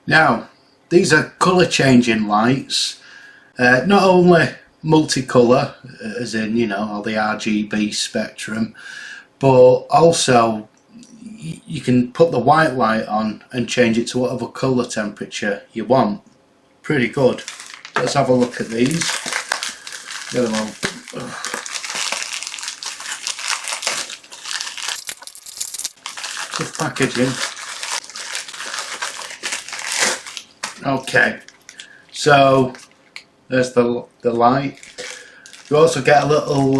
Now, these are colour changing lights, not only multicolour, as in, you know, all the RGB spectrum, but also you can put the white light on and change it to whatever colour temperature you want. Pretty good. Let's have a look at these. Get them on. Good packaging. Okay, so there's the light. You also get a little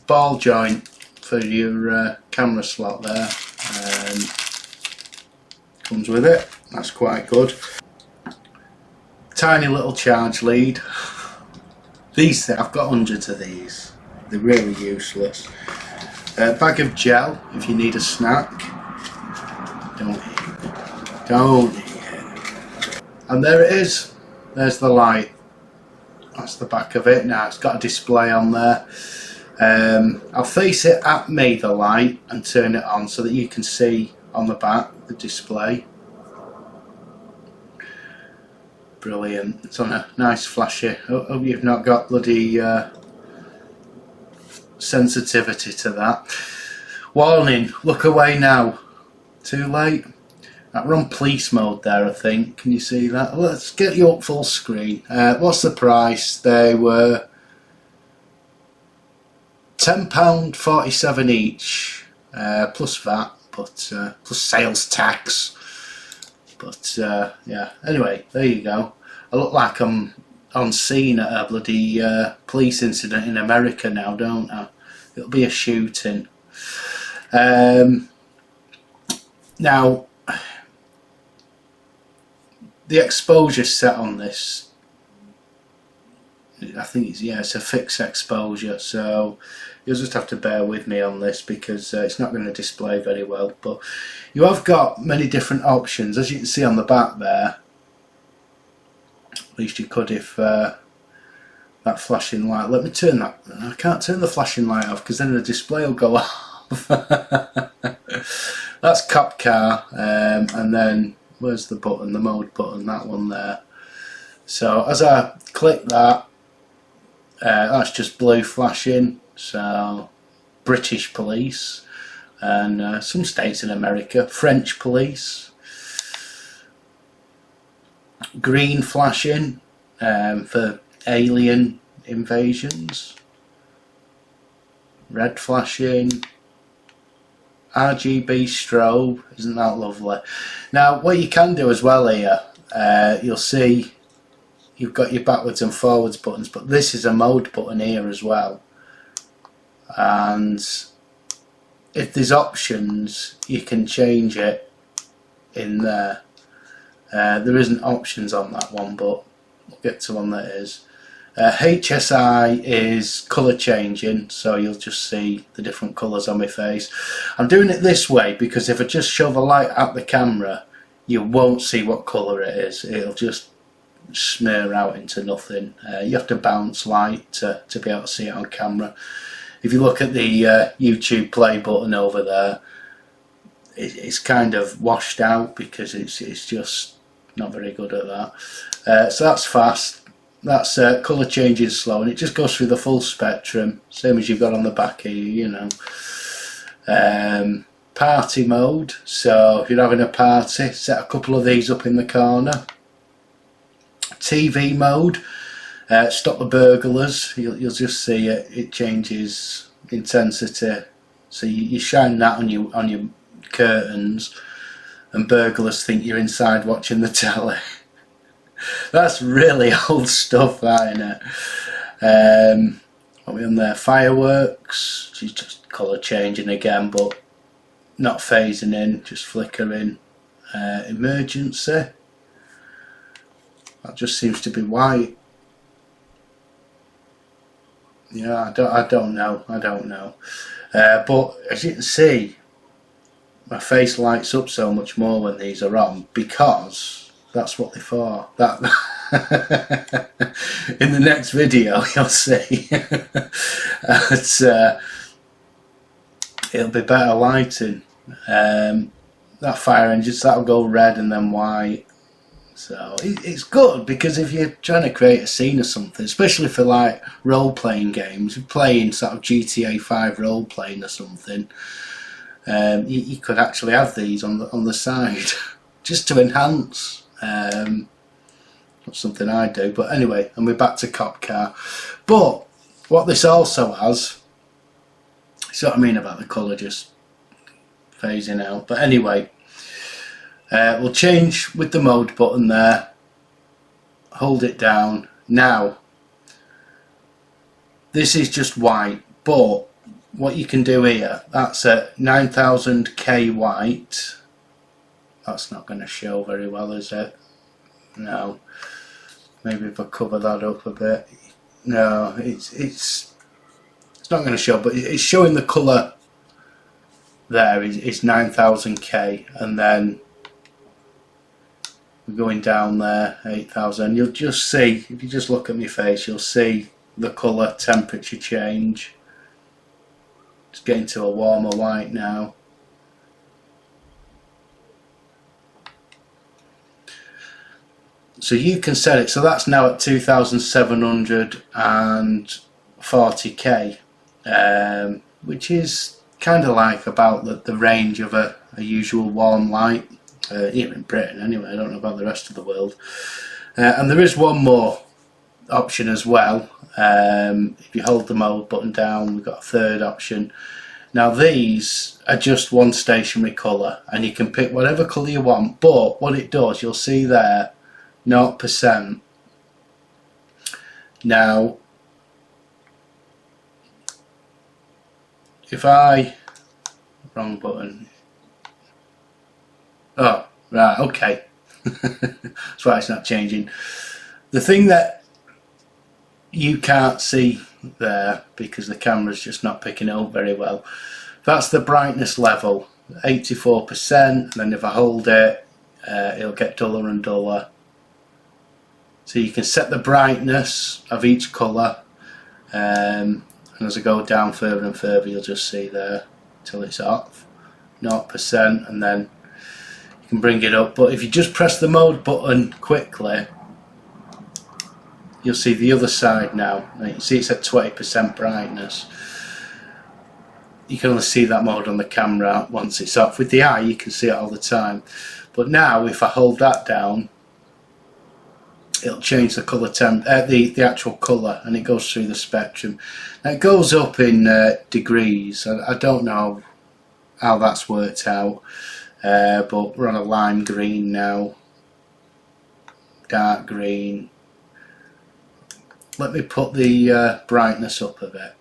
ball joint for your camera slot there. Comes with it. That's quite good. Tiny little charge lead. These, I've got hundreds of these. They're really useless. Bag of gel if you need a snack. Don't eat it. And there it is. There's the light. That's the back of it. Now it's got a display on there. I'll face it at me, the light, and turn it on so that you can see on the back the display. Brilliant. It's on a nice flashy. Hope you've not got bloody sensitivity to that. Warning, look away now. Too late. We're on police mode there, I think. Can you see that? Let's get you up full screen. What's the price? They were £10.47 each, plus VAT, but plus sales tax. But yeah, anyway, there you go. I look like I'm on scene at a bloody police incident in America now, don't I? It'll be a shooting. Now, the exposure set on this, I think it's a fixed exposure, so you'll just have to bear with me on this because it's not going to display very well. But you have got many different options, as you can see on the back there. At least you could if that flashing light. Let me turn that. I can't turn the flashing light off because then the display will go off. That's cop car, and then where's the button? The mode button, that one there. So as I click that, that's just blue flashing. So British police, and some states in America, French police. Green flashing for alien invasions. Red flashing. RGB strobe, isn't that lovely? Now what you can do as well here, you'll see you've got your backwards and forwards buttons, but this is a mode button here as well, and if there's options you can change it in there. There isn't options on that one, but we'll get to one that is. HSI is colour changing, so you'll just see the different colours on my face. I'm doing it this way because if I just shove a light at the camera you won't see what colour it is. It'll just smear out into nothing. You have to bounce light to be able to see it on camera. If you look at the YouTube play button over there, it's kind of washed out because it's just not very good at that. So that's fast. That's colour changing slow, and it just goes through the full spectrum, same as you've got on the back here, you know. Party mode, so if you're having a party, set a couple of these up in the corner. TV mode, stop the burglars. You'll just see it changes intensity, so you shine that on your curtains and burglars think you're inside watching the telly. That's really old stuff, that, isn't it? What are we on there? Fireworks, she's just colour changing again, but not phasing in, just flickering. Emergency, that just seems to be white. Yeah, I don't know. But as you can see, my face lights up so much more when these are on because that's what they're for. That in the next video you'll see. It'll be better lighting. that fire engine, so that'll go red and then white. So it's good, because if you're trying to create a scene or something, especially for like role-playing games, playing sort of GTA 5 role-playing or something, you could actually have these on the side just to enhance. Not something I do, but anyway, and we're back to cop car. But what this also has, see what I mean about the colour just phasing out, but anyway, we'll change with the mode button there, hold it down. Now this is just white, but what you can do here, that's at 9000K white. That's not going to show very well, is it? No. Maybe if I cover that up a bit. No, it's not going to show, but it's showing the colour there is 9000K, and then we're going down there 8000. You'll just see, if you just look at my face, you'll see the colour temperature change. It's getting to a warmer white now. So you can set it, so that's now at 2740K, which is kind of like about the range of a usual warm light, here in Britain anyway. I don't know about the rest of the world. And there is one more option as well. If you hold the mode button down, we've got a third option. Now these are just one stationary colour, and you can pick whatever colour you want, but what it does, you'll see there, 0%. Now if wrong button, oh right, okay. That's why it's not changing. The thing that you can't see there, because the camera's just not picking it up very well, that's the brightness level, 84%, and then if I hold it, it'll get duller and duller. So you can set the brightness of each colour, and as I go down further and further, you'll just see there till it's off, 0%, and then you can bring it up. But if you just press the mode button quickly, you'll see the other side now. You can see it's at 20% brightness. You can only see that mode on the camera once it's off. With the eye you can see it all the time, but now if I hold that down, it'll change the colour the actual colour, and it goes through the spectrum. Now it goes up in degrees. I don't know how that's worked out, but we're on a lime green now, dark green. Let me put the brightness up a bit.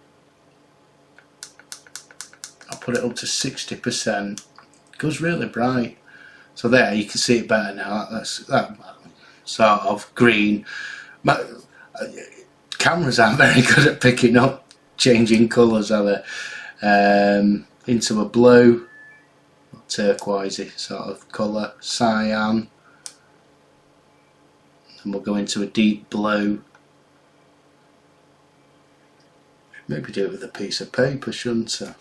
I'll put it up to 60%. It goes really bright. So there, you can see it better now. That's that sort of green. Cameras aren't very good at picking up changing colours, are they? Into a blue, turquoisey sort of colour, cyan, and we'll go into a deep blue. Maybe do it with a piece of paper, shouldn't I?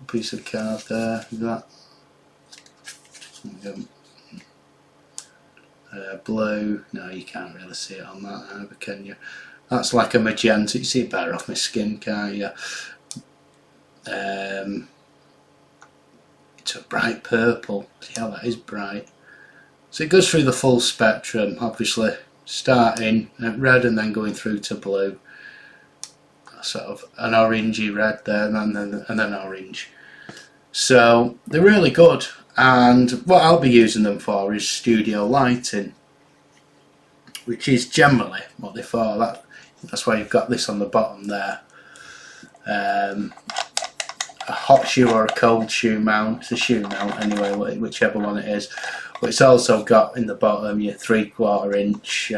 A piece of card there, that. Blue, no, you can't really see it on that either, can you? That's like a magenta. You see it better off my skin, can't you? It's a bright purple. Yeah, that is bright. So it goes through the full spectrum, obviously starting at red and then going through to blue. Sort of an orangey red there, and then orange. So they're really good, and what I'll be using them for is studio lighting, which is generally what they're for. That's why you've got this on the bottom there. A hot shoe or a cold shoe mount. It's a shoe mount anyway, whichever one it is. But it's also got in the bottom your 3/4 inch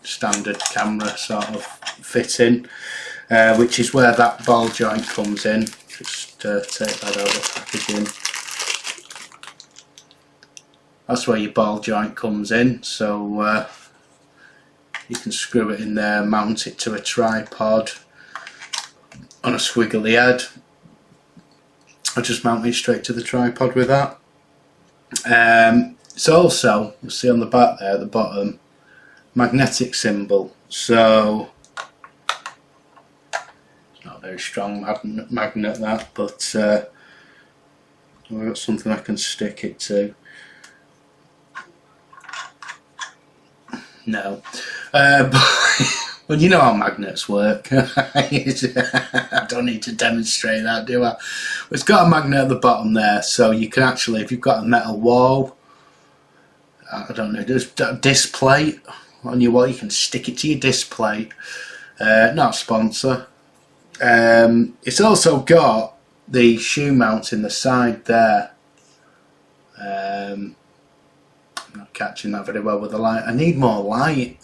standard camera sort of fitting, which is where that ball joint comes in. Just take that out of the packaging. That's where your ball joint comes in, so you can screw it in there, mount it to a tripod on a squiggly head, I'll just mount it straight to the tripod with that. It's also, you'll see on the back there at the bottom, magnetic symbol. So it's not a very strong magnet that, but I've got something I can stick it to. No, but well, you know how magnets work. I don't need to demonstrate that, do I? It's got a magnet at the bottom there, so you can actually, if you've got a metal wall, I don't know, there's a disc plate on your wall, you can stick it to your disc plate. Not a sponsor. It's also got the shoe mounts in the side there. I'm not catching that very well with the light. I need more light.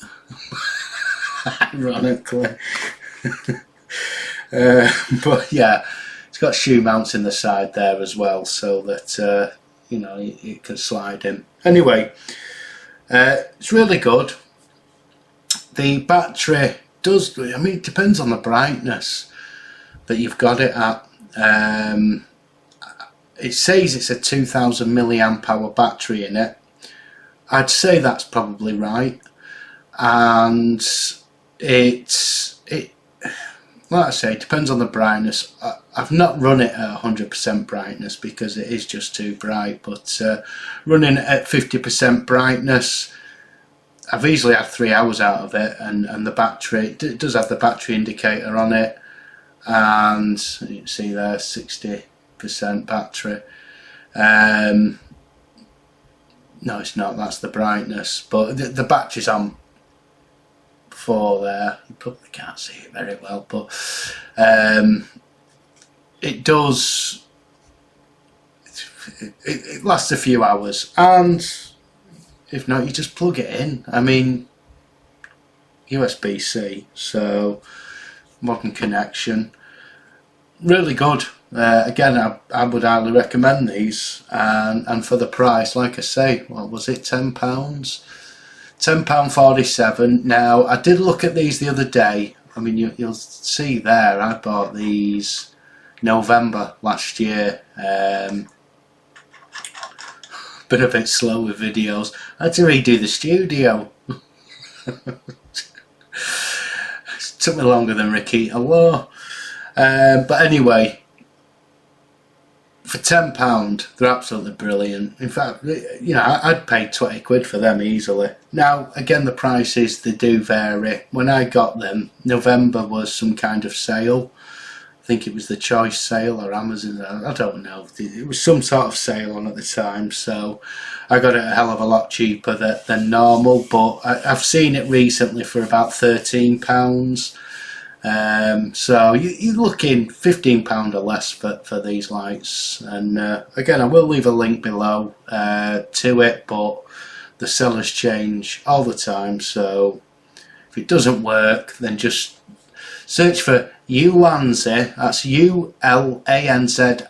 Ironically. But yeah, it's got shoe mounts in the side there as well, so that you know, it can slide in. Anyway, it's really good. The battery does, I mean, it depends on the brightness that you've got it at. It says it's a 2000 milliamp hour battery in it. I'd say that's probably right, and like I say, it depends on the brightness. I've not run it at 100% brightness because it is just too bright, but running it at 50% brightness, I've easily had 3 hours out of it, and the battery, it does have the battery indicator on it, and you can see there 60% battery. No, it's not, that's the brightness, but the battery's on 4 there. You probably can't see it very well, but it does, it lasts a few hours, and if not, you just plug it in. I mean, USB-C, so modern connection, really good. Again, I would highly recommend these, and for the price, like I say, what was it, £10? £10.47. Now, I did look at these the other day. I mean, you'll see there, I bought these November last year. Been a bit slow with videos. I had to redo the studio. It took me longer than Rikita Law. But anyway, for £10, they're absolutely brilliant. In fact, you know, I'd pay 20 quid for them easily. Now, again, the prices, they do vary. When I got them, November was some kind of sale. I think it was the Choice sale or Amazon, I don't know. It was some sort of sale on at the time, so I got it a hell of a lot cheaper than normal, but I've seen it recently for about £13. So you're looking £15 or less for these lights, and again, I will leave a link below to it, but the sellers change all the time, so if it doesn't work, then just search for Ulanzi, that's ULANZI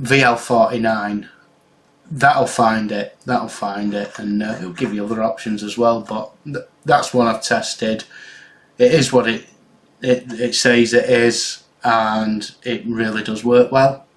VL49. That'll find it, and it'll give you other options as well, but that's one I've tested. It is what it says it is, and it really does work well.